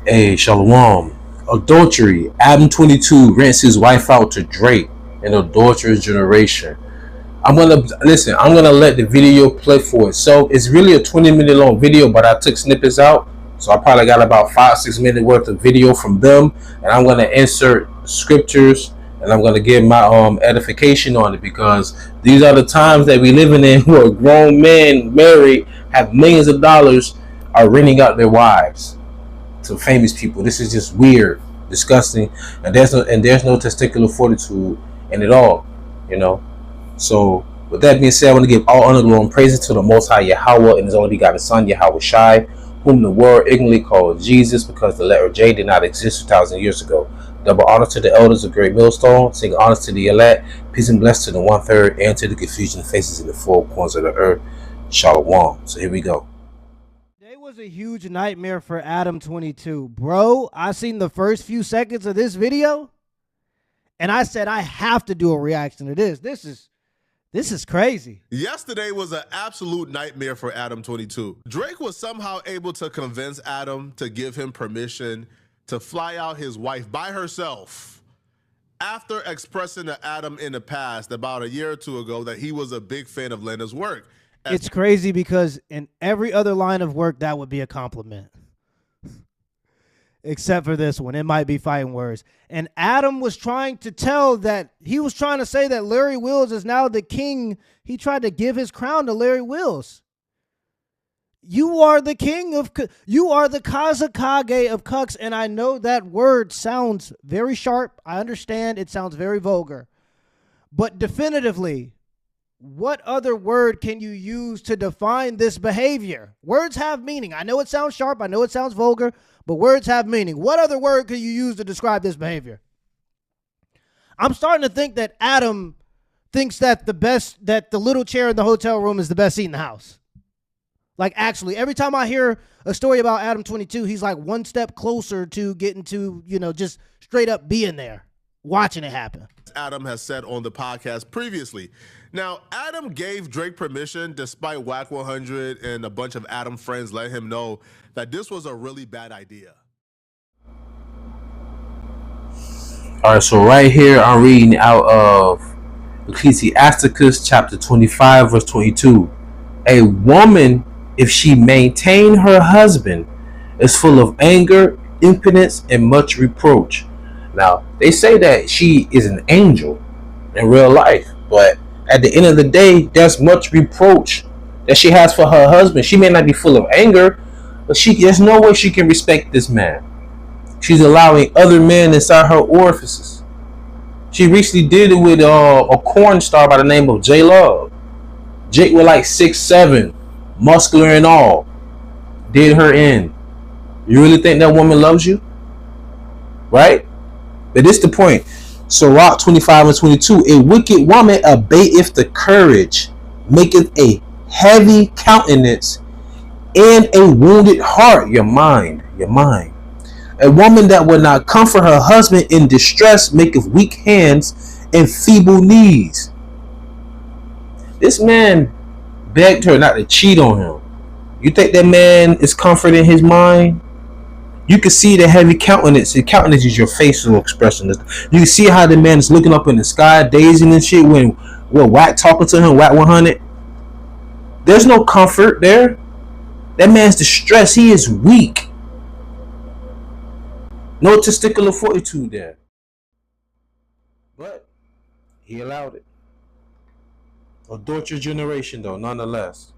Hey, Shalom. Adultery. Adam22 rents his wife out to Drake. An adulterous generation. I'm gonna listen. I'm gonna let the video play for itself. It's really a 20-minute long video, but I took snippets out, so I probably got about 5-6 minutes worth of video from them, and I'm gonna insert scriptures, and I'm gonna give my edification on it, because these are the times that we living in, where grown men married have millions of dollars are renting out their wives to famous people. This is just weird, disgusting, and there's no testicular fortitude in it all, you know. So with that being said, I want to give all honor, glory, and praises to the Most High Yahawah and His only begotten Son YAHAWASHI, whom the world ignorantly called Jesus, because the letter J did not exist 2,000 years ago. Double honor to the elders of Great Millstone. Sing honors to the elect. Peace and blessings to the 1/3 and to the confusion faces in the four corners of the earth. Shalom. So here we go. Today was a huge nightmare for Adam22. Bro, I seen the first few seconds of this video, and I said I have to do a reaction to this. This is crazy. Yesterday was an absolute nightmare for Adam22. Drake was somehow able to convince Adam to give him permission to fly out his wife by herself after expressing to Adam in the past, about a year or two ago, that he was a big fan of Lena's work. It's crazy because in every other line of work, that would be a compliment. Except for this one. It might be fighting words. And Adam was trying to say that Larry Wills is now the king. He tried to give his crown to Larry Wills. You are the king of, you are the Kazakage of cucks. And I know that word sounds very sharp. I understand it sounds very vulgar. But definitively, what other word can you use to define this behavior? Words have meaning. I know it sounds sharp. I know it sounds vulgar, but words have meaning. What other word can you use to describe this behavior? I'm starting to think that Adam thinks that the little chair in the hotel room is the best seat in the house. Like, actually, every time I hear a story about Adam22, he's like one step closer to getting to, just straight up being there, watching it happen. Adam has said on the podcast previously. Now, Adam gave Drake permission, despite Whack 100 and a bunch of Adam friends let him know that this was a really bad idea. All right, so right here I'm reading out of Ecclesiasticus chapter 25, verse 22. A woman, if she maintain her husband, is full of anger, impotence, and much reproach. Now, they say that she is an angel in real life, but at the end of the day, there's much reproach that she has for her husband. She may not be full of anger, but there's no way she can respect this man. She's allowing other men inside her orifices. She recently did it with a corn star by the name of J Love. Jake was like 6'7", muscular and all. Did her in. You really think that woman loves you? Right? But this the point. Sirach 25 and 22. A wicked woman abateth the courage, maketh a heavy countenance, and a wounded heart. Your mind. A woman that will not comfort her husband in distress maketh weak hands and feeble knees. This man begged her not to cheat on him. You think that man is comforting his mind? You can see the heavy countenance. The countenance is your facial expression. You can see how the man is looking up in the sky, dazing and shit when Whack talking to him, Whack 100. There's no comfort there. That man's distressed. He is weak. No testicular fortitude there. But he allowed it. Adulterous generation, though, nonetheless.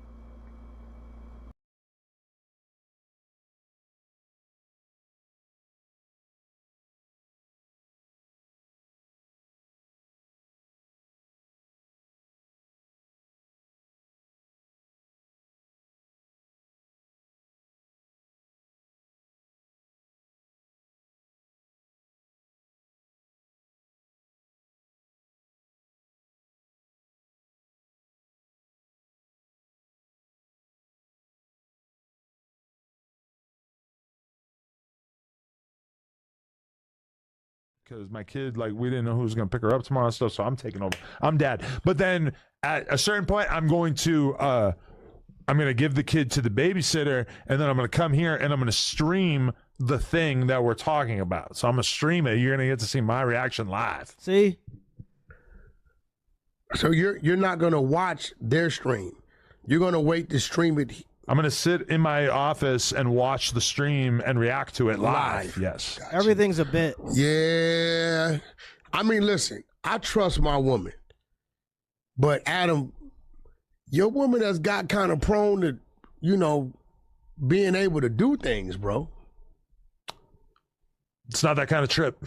Because my kid, like, we didn't know who was going to pick her up tomorrow and stuff, so I'm taking over. I'm dad. But then at a certain point, I'm going to I'm going to give the kid to the babysitter, and then I'm going to come here and I'm going to stream the thing that we're talking about. So I'm going to stream it. You're going to get to see my reaction live. See? So you're not going to watch their stream. You're going to wait to stream it. I'm going to sit in my office and watch the stream and react to it live. Yes. Gotcha. Everything's a bit. Yeah. I mean, listen, I trust my woman. But Adam, your woman has got kind of prone to, you know, being able to do things, bro. It's not that kind of trip.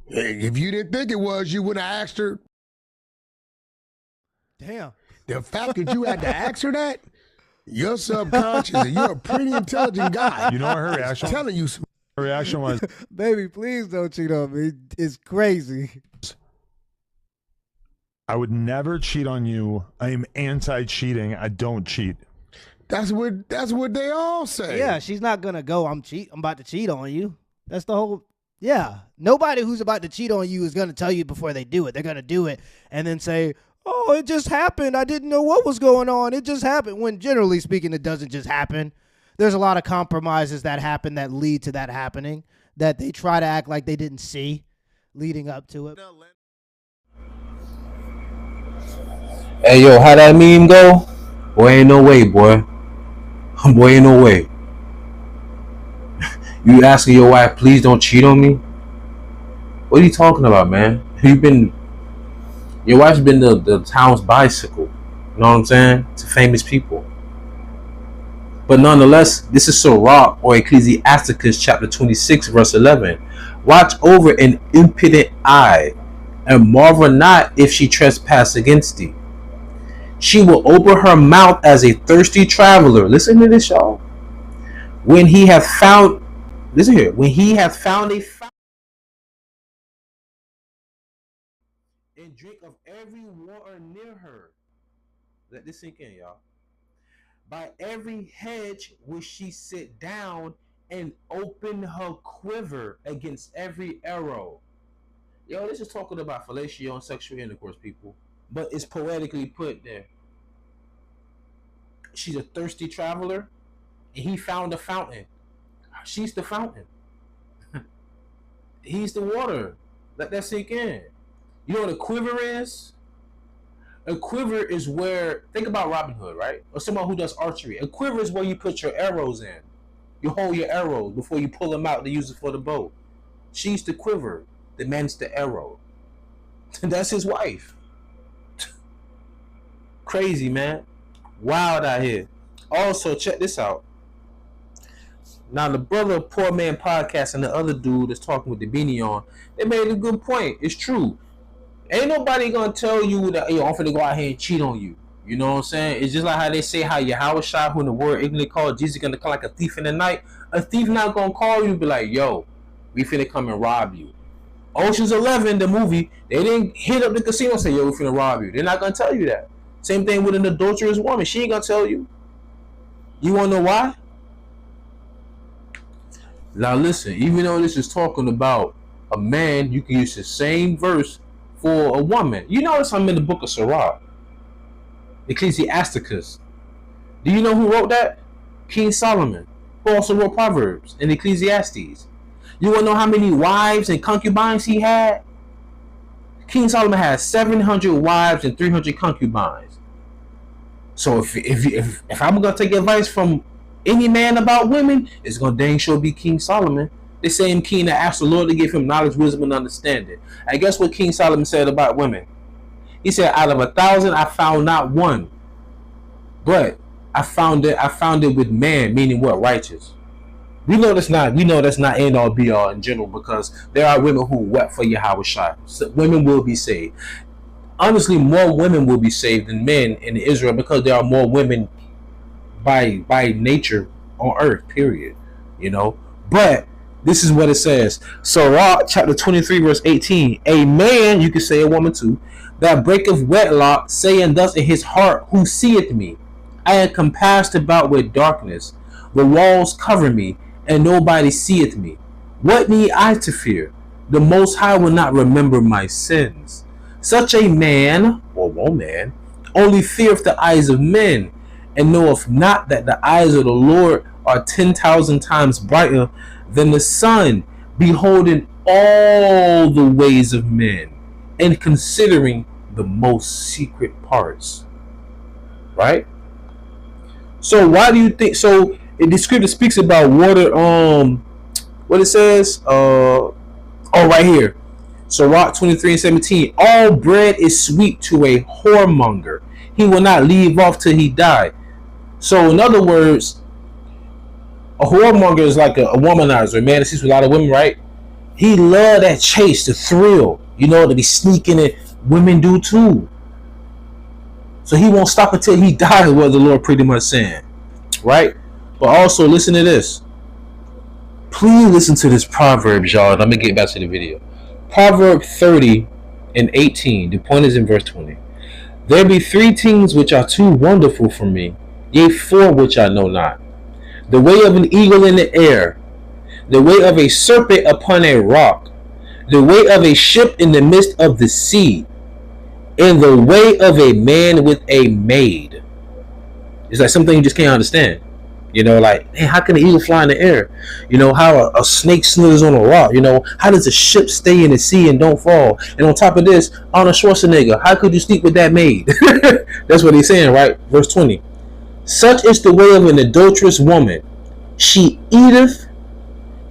If you didn't think it was, you would have asked her. Damn. The fact that you had to ask her that, you're subconscious and you're a pretty intelligent guy. You know what her reaction I'm telling you some. Her reaction was, Baby, please don't cheat on me. It's crazy. I would never cheat on you. I am anti-cheating. I don't cheat. That's what they all say. Yeah, she's not gonna go, I'm about to cheat on you. That's the whole, yeah. Nobody who's about to cheat on you is gonna tell you before they do it. They're gonna do it and then say, oh, it just happened. I didn't know what was going on. It just happened. When generally speaking, it doesn't just happen. There's a lot of compromises that happen that lead to that happening, that they try to act like they didn't see leading up to it. Hey, yo, how that meme go? Boy, ain't no way, boy. Boy, ain't no way. You asking your wife, please don't cheat on me? What are you talking about, man? Your wife's been the town's bicycle. You know what I'm saying? To famous people. But nonetheless, this is Sirach or Ecclesiasticus chapter 26, verse 11. Watch over an impudent eye, and marvel not if she trespass against thee. She will open her mouth as a thirsty traveler. Listen to this, y'all. When he hath found, listen here. When he hath found a fountain, and drink of every water near her. Let this sink in, y'all. By every hedge will she sit down and open her quiver against every arrow. Yo, this is talking about fellatio and sexual intercourse, people. But it's poetically put there. She's a thirsty traveler, and he found a fountain. She's the fountain. He's the water. Let that sink in. You know what a quiver is? A quiver is where, think about Robin Hood, right? Or someone who does archery. A quiver is where you put your arrows in. You hold your arrows before you pull them out to use it for the bow. She's the quiver. The man's the arrow. That's his wife. Crazy, man. Wild out here. Also, check this out. Now, the Brother Poor Man podcast and the other dude that's talking with the beanie on, they made a good point. It's true. Ain't nobody gonna tell you that, yo, I'm finna go out here and cheat on you. You know what I'm saying? It's just like how they say how YAHAWASHI, who in the word ignorantly called Jesus, gonna come like a thief in the night. A thief not gonna call you and be like, yo, we finna come and rob you. Ocean's 11, the movie, they didn't hit up the casino and say, yo, we finna rob you. They're not gonna tell you that. Same thing with an adulterous woman. She ain't gonna tell you. You wanna know why? Now listen, even though this is talking about a man, you can use the same verse for a woman. You notice I'm in the book of Sirach, Ecclesiasticus. Do you know who wrote that? King Solomon, who also wrote Proverbs and Ecclesiastes. You want to know how many wives and concubines he had? King Solomon had 700 wives and 300 concubines. So if I'm gonna take advice from any man about women, it's gonna dang sure be King Solomon. The same king that asked the Lord to give him knowledge, wisdom, and understanding. And guess what King Solomon said about women? He said, out of 1,000, I found not one. But I found it with man, meaning what? Righteous. We know that's not end all be all in general, because there are women who wept for YAHAWASHI. So women will be saved. Honestly, more women will be saved than men in Israel, because there are more women by nature on earth, period. You know? But this is what it says. Sirach chapter 23 verse 18. A man, you can say a woman too, that breaketh wedlock, saying thus in his heart, who seeth me? I am compassed about with darkness. The walls cover me, and nobody seeth me. What need I to fear? The Most High will not remember my sins. Such a man, or woman, only feareth the eyes of men, and knoweth not that the eyes of the Lord are 10,000 times brighter than the sun, beholding all the ways of men, and considering the most secret parts. Right? So why do you think? So the scripture speaks about water. What it says? Right here. So Rock 23:17. All bread is sweet to a whoremonger. He will not leave off till he die. So in other words, a whoremonger is like a womanizer, a man that sees a lot of women, right? He love that chase, the thrill, to be sneaking it. Women do too. So he won't stop until he dies, what the Lord pretty much saying, right? But also listen to this. Please listen to this Proverbs, y'all. I'm gonna get back to the video. Proverb 30:18. The point is in verse 20. There be 3 things which are too wonderful for me, yea, 4 which I know not. The way of an eagle in the air, the way of a serpent upon a rock, the way of a ship in the midst of the sea, and the way of a man with a maid. It's like something you just can't understand. Like, man, how can an eagle fly in the air? How a snake slithers on a rock. How does a ship stay in the sea and don't fall? And on top of this, Arnold Schwarzenegger, how could you sleep with that maid? That's what he's saying, right? Verse 20. Such is the way of an adulterous woman. She eateth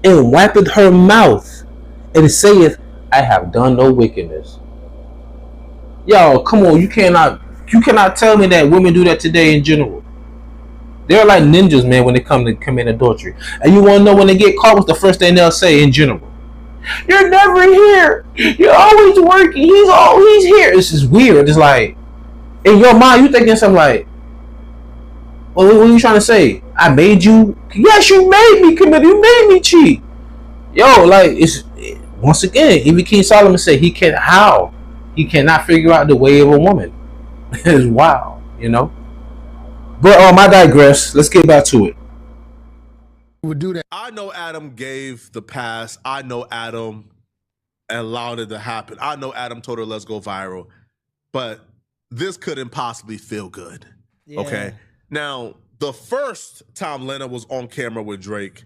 and wipeth her mouth, and saith, I have done no wickedness. Yo, come on, you cannot tell me that women do that today in general. They're like ninjas, man, when they come to commit adultery. And you want to know when they get caught, what's the first thing they'll say in general? You're never here. You're always working. He's here. It's just weird. It's like, in your mind, you thinking something like, well, what are you trying to say? I made you? Yes, you made me commit. You made me cheat. Yo, like, it's once again, even King Solomon said he cannot figure out the way of a woman. It's wild, But I digress. Let's get back to it. Would do that. I know Adam gave the pass. I know Adam allowed it to happen. I know Adam told her, let's go viral. But this couldn't possibly feel good. Yeah. Okay? Now, the first time Lena was on camera with Drake,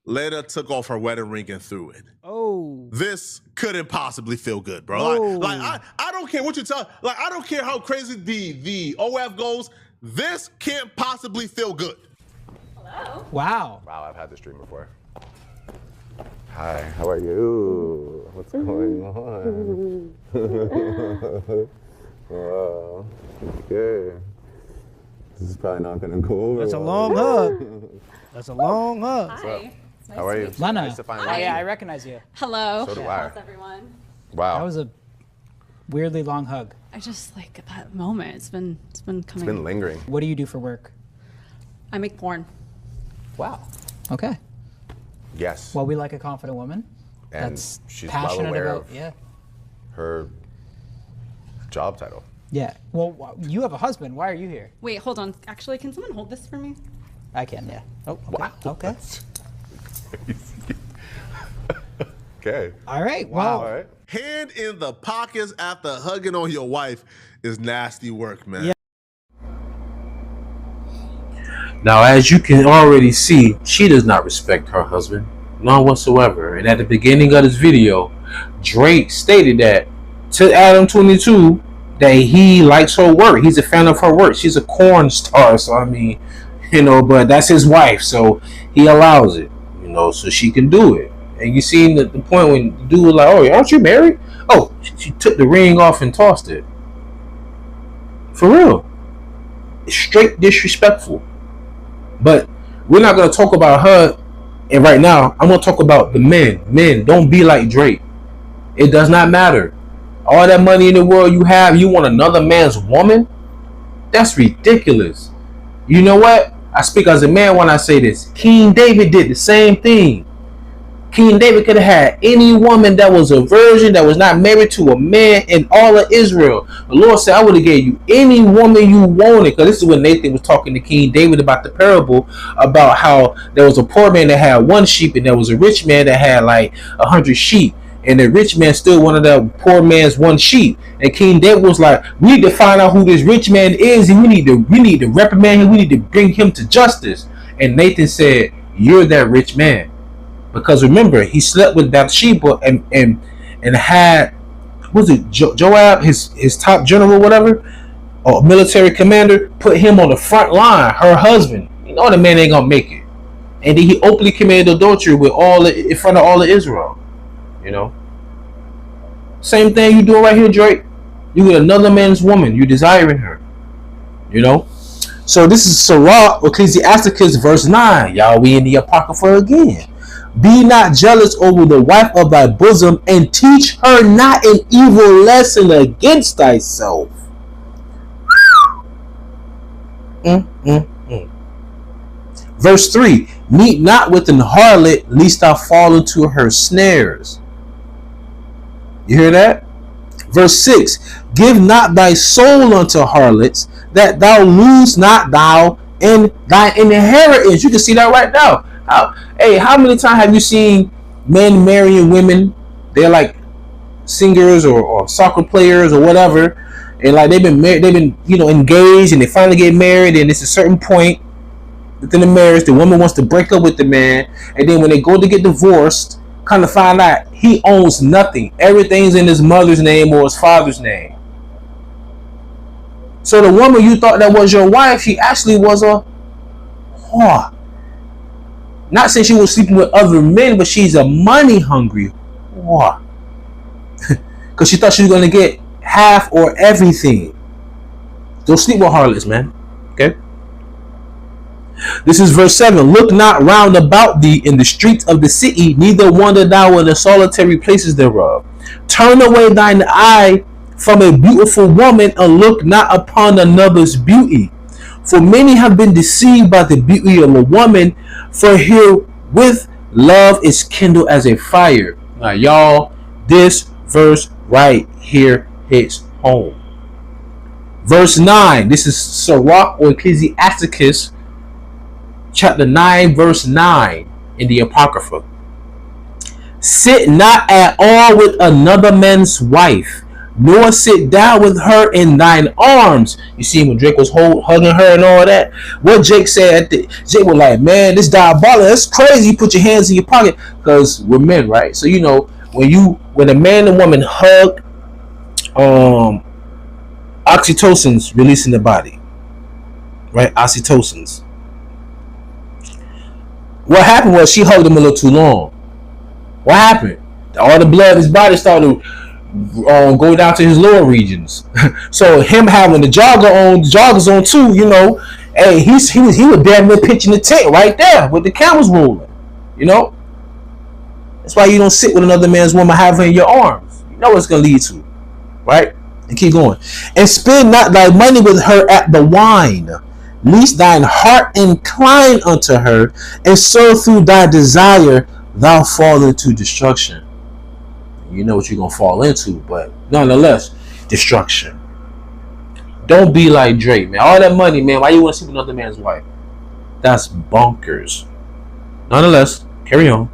Lena took off her wedding ring and threw it. Oh. This couldn't possibly feel good, bro. Oh. I don't care what you tell. Like, I don't care how crazy the OF goes. This can't possibly feel good. Hello. Wow. Wow, I've had this dream before. Hi, how are you? What's going on? Wow, good. This is probably not gonna go over. That's a long hug. That's a long hug. Hi. Nice how are you? Lena. Nice to finally Hi. meet Yeah, I recognize you. Hello. So do I. How's everyone? Wow. That was a weirdly long hug. I just like that moment. It's been coming. It's been lingering. What do you do for work? I make porn. Wow. Okay. Yes. Well, we like a confident woman. And that's she's passionate well aware about, of her job title. Yeah. Well, you have a husband. Why are you here? Wait, hold on. Actually, can someone hold this for me? I can, yeah. Oh, okay. Wow. Okay. Okay. All right. Wow. Wow. All right. Hand in the pockets after hugging on your wife is nasty work, man. Yeah. Now, as you can already see, she does not respect her husband, none whatsoever. And at the beginning of this video, Drake stated that to Adam22 that he likes her work. He's a fan of her work. She's a corn star, so I mean, but that's his wife, so he allows it, so she can do it. And you seen the point when the dude was like, oh, aren't you married? Oh, she took the ring off and tossed it. For real. It's straight disrespectful. But we're not going to talk about her. And right now, I'm going to talk about the men. Men, don't be like Drake. It does not matter. All that money in the world you have, you want another man's woman? That's ridiculous. You know what? I speak as a man when I say this. King David did the same thing. King David could have had any woman that was a virgin, that was not married to a man in all of Israel. The Lord said, I would have gave you any woman you wanted. Because this is when Nathan was talking to King David about the parable about how there was a poor man that had one sheep and there was a rich man that had like 100 sheep. and the rich man still one of the poor man's one sheep. And King David was like, we need to find out who this rich man is, and we need to reprimand him. We need to bring him to justice. And Nathan said, you're that rich man, because remember, he slept with Bathsheba and had, was it Joab, his top general, whatever, or military commander, put him on the front line, her husband. You know the man ain't gonna make it. And then he openly committed adultery with in front of all of Israel. You know, same thing you doing right here, Drake. You with another man's woman, you desiring her. You know, so this is Sirach, Ecclesiasticus, verse 9. Y'all, we in the Apocrypha again. Be not jealous over the wife of thy bosom, and teach her not an evil lesson against thyself. Verse 3. Meet not with an harlot, lest thou fall into her snares. You hear that? Verse 6. Give not thy soul unto harlots, that thou lose not thou in thy inheritance. You can see that right now. How many times have you seen men marrying women? They're like singers or soccer players or whatever, and like they've been engaged, and they finally get married, and it's a certain point within the marriage the woman wants to break up with the man, and then when they go to get divorced, kind of find out he owns nothing. Everything's in his mother's name or his father's name. So the woman you thought that was your wife, she actually was a whore. Not saying she was sleeping with other men, but she's a money hungry whore. Because she thought she was going to get half or everything. Don't sleep with harlots, man. Okay? This is verse 7. Look not round about thee in the streets of the city, neither wander thou in the solitary places thereof. Turn away thine eye from a beautiful woman, and look not upon another's beauty. For many have been deceived by the beauty of a woman, for herewith love is kindled as a fire. Now, y'all, this verse right here hits home. Verse 9. This is Sirach or Ecclesiasticus, chapter 9, verse 9 in the Apocrypha. Sit not at all with another man's wife, nor sit down with her in thine arms. You see when Drake was hugging her and all that, what Jake said, Jake was like, man, this diabolical, that's crazy. You put your hands in your pocket, because we're men, right? So you know, when a man and woman hug, oxytocin's released in the body, right? Oxytocin's. What happened was she hugged him a little too long. What happened? All the blood in his body started to go down to his lower regions. So him having the joggers on too, you know, hey, he was damn near pitching the tent right there with the cameras rolling. You know, that's why you don't sit with another man's woman, have her in your arms. You know what it's gonna lead to, right? And keep going. And spend not thy money with her at the wine, lest thine heart incline unto her, and so through thy desire thou fall into destruction. You know what you're gonna fall into, but nonetheless, destruction. Don't be like Drake, man. All that money, man. Why you want to sleep with another man's wife? That's bonkers. Nonetheless, carry on.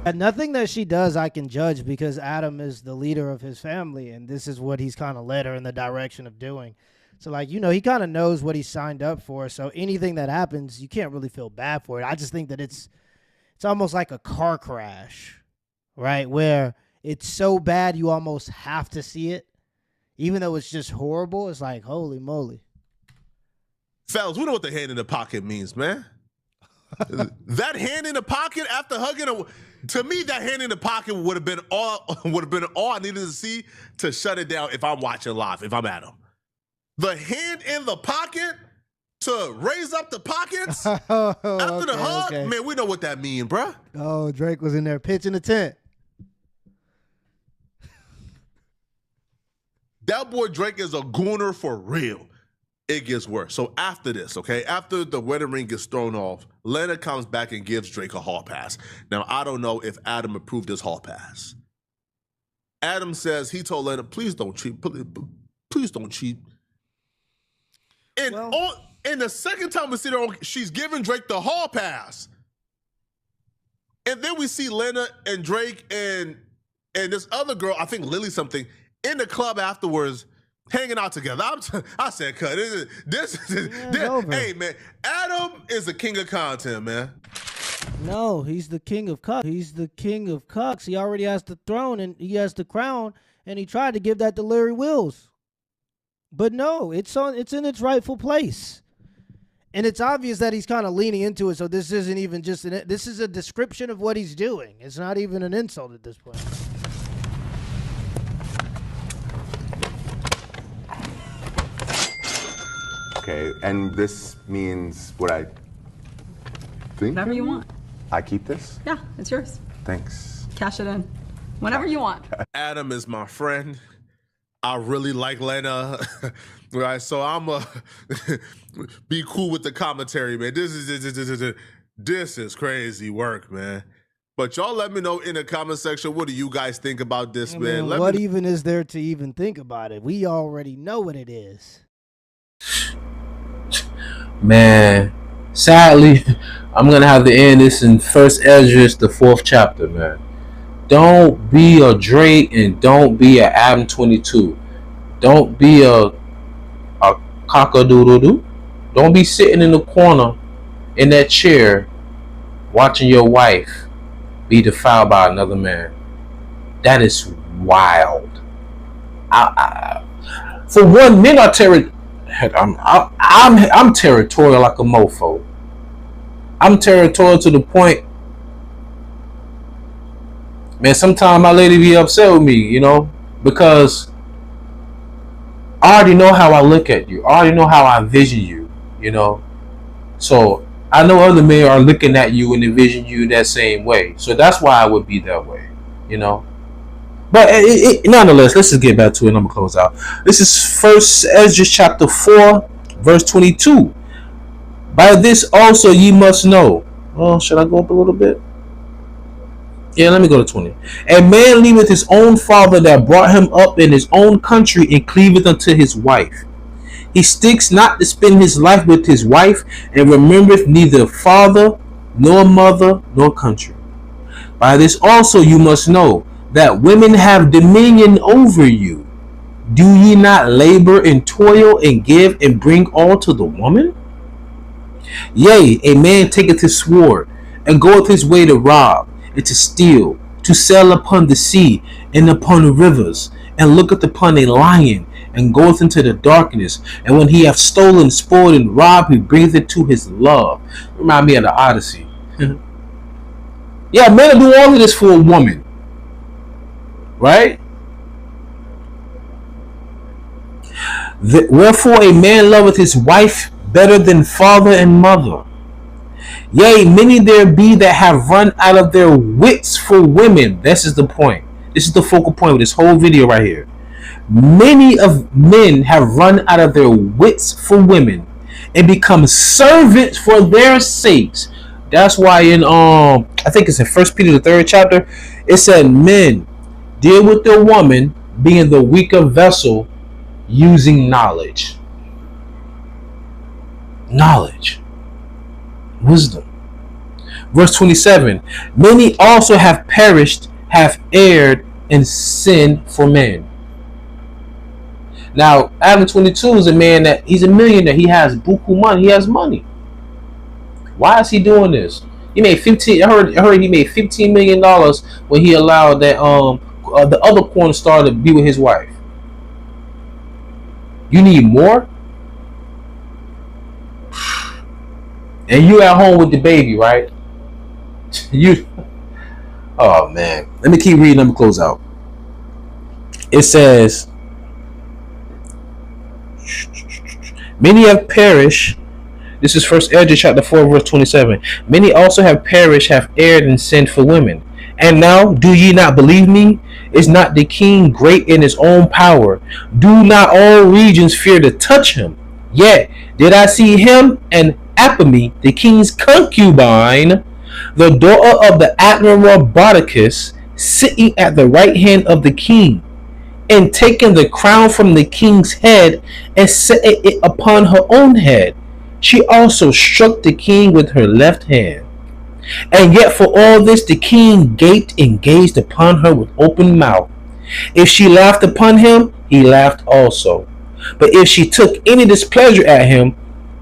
And nothing that she does I can judge, because Adam is the leader of his family, and this is what he's kind of led her in the direction of doing. So, like, you know, he kind of knows what he signed up for. So anything that happens, you can't really feel bad for it. I just think that it's almost like a car crash, right? Where it's so bad you almost have to see it. Even though it's just horrible, it's like, holy moly. Fellas, we know what the hand in the pocket means, man. That hand in the pocket after hugging to me, that hand in the pocket would have been all I needed to see to shut it down if I'm watching live, if I'm Adam. The hand in the pocket to raise up the pockets after the hug, man, we know what that means, bruh. Oh, Drake was in there pitching the tent. That boy Drake is a gooner for real. It gets worse. So after this, okay, after the wedding ring gets thrown off, Lena comes back and gives Drake a hall pass. Now, I don't know if Adam approved this hall pass. Adam says he told Lena, please don't cheat. Please don't cheat. And and the second time we see her, she's giving Drake the hall pass. And then we see Lena and Drake and and this other girl, I think Lily something, in the club afterwards, hanging out together. I said, cut. Hey, man, Adam is the king of content, man. No, he's the king of cucks. He's the king of cucks. He already has the throne and he has the crown, and he tried to give that to Larry Wills. But no, it's in its rightful place. And it's obvious that he's kind of leaning into it, so this isn't even just this is a description of what he's doing. It's not even an insult at this point. Okay, and this means what I think? Whatever you want. I keep this? Yeah, it's yours. Thanks. Cash it in. Whenever you want. Adam is my friend. I really like Lena. Right, so I'm be cool with the commentary, man. This is crazy work, man. But y'all let me know in the comment section, what do you guys think about this, man? What even is there to even think about it? We already know what it is. Man, sadly, I'm gonna have to end this in 1st Ezra, the 4th chapter, man. Don't be a Drake and don't be a Adam22. Don't be a cock-a-doodle-doo. Don't be sitting in the corner in that chair watching your wife be defiled by another man. That is wild. For one, men are I'm territorial like a mofo. I'm territorial to the point, man, sometimes my lady be upset with me, you know, because I already know how I look at you. I already know how I vision you, you know. So I know other men are looking at you and envision you that same way. So that's why I would be that way, you know. But nonetheless, let's just get back to it and I'm going to close out. This is 1st Ezra chapter 4, verse 22. By this also ye must know. Oh, should I go up a little bit? Yeah, let me go to 20. A man leaveth his own father that brought him up in his own country and cleaveth unto his wife. He sticks not to spend his life with his wife and remembereth neither father nor mother nor country. By this also you must know that women have dominion over you. Do ye not labor and toil and give and bring all to the woman? Yea, a man taketh his sword and goeth his way to rob and to steal, to sail upon the sea and upon the rivers, and looketh upon a lion and goeth into the darkness. And when he hath stolen, spoiled, and robbed, he bringeth it to his love. Remind me of the Odyssey. Yeah, men do all of this for a woman. Right? Wherefore a man loveth his wife better than father and mother. Yea, many there be that have run out of their wits for women. This is the point. This is the focal point of this whole video right here. Many of men have run out of their wits for women and become servants for their sakes. That's why in I think it's in 1 Peter the 3rd chapter, it said, men, deal with the woman being the weaker vessel, using knowledge. Knowledge. Wisdom. Verse 27. Many also have perished, have erred, and sinned for men. Now, Adam22 is a man that he's a millionaire. He has buku money. He has money. Why is he doing this? He made 15. I heard he made $15 million when he allowed that the other porn star to be with his wife. You need more? And you at home with the baby, right? Oh man. Let me keep reading. Let me close out. It says, many have perished. This is 1 Ezra chapter 4, verse 27. Many also have perished, have erred, and sinned for women. And now, do ye not believe me? Is not the king great in his own power? Do not all regions fear to touch him? Yet did I see him and Apame, the king's concubine, the daughter of the admiral Brodicus, sitting at the right hand of the king, and taking the crown from the king's head and set it upon her own head. She also struck the king with her left hand. And yet for all this the king gaped and gazed upon her with open mouth. If she laughed upon him, he laughed also. But if she took any displeasure at him,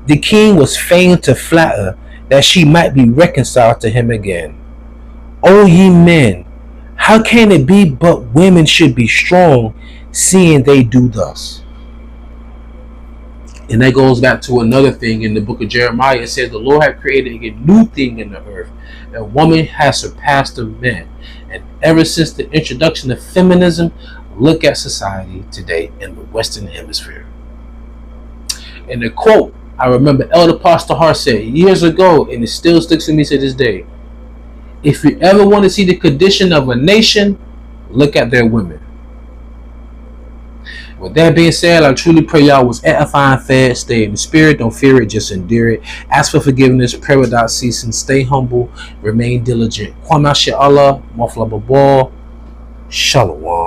the king was fain to flatter, that she might be reconciled to him again. O ye men, how can it be but women should be strong, seeing they do thus? And that goes back to another thing in the book of Jeremiah. It says the Lord had created a new thing in the earth. A woman has surpassed the men. And ever since the introduction of feminism, look at society today in the Western Hemisphere. And the quote, I remember Elder Pastor Hart said years ago, and it still sticks with me to this day. If you ever want to see the condition of a nation, look at their women. With that being said, I truly pray y'all was edifying, fed, stay in the spirit, don't fear it, just endure it. Ask for forgiveness, pray without ceasing, stay humble, remain diligent. Kwame Allah, Mafla Babal, Shalom.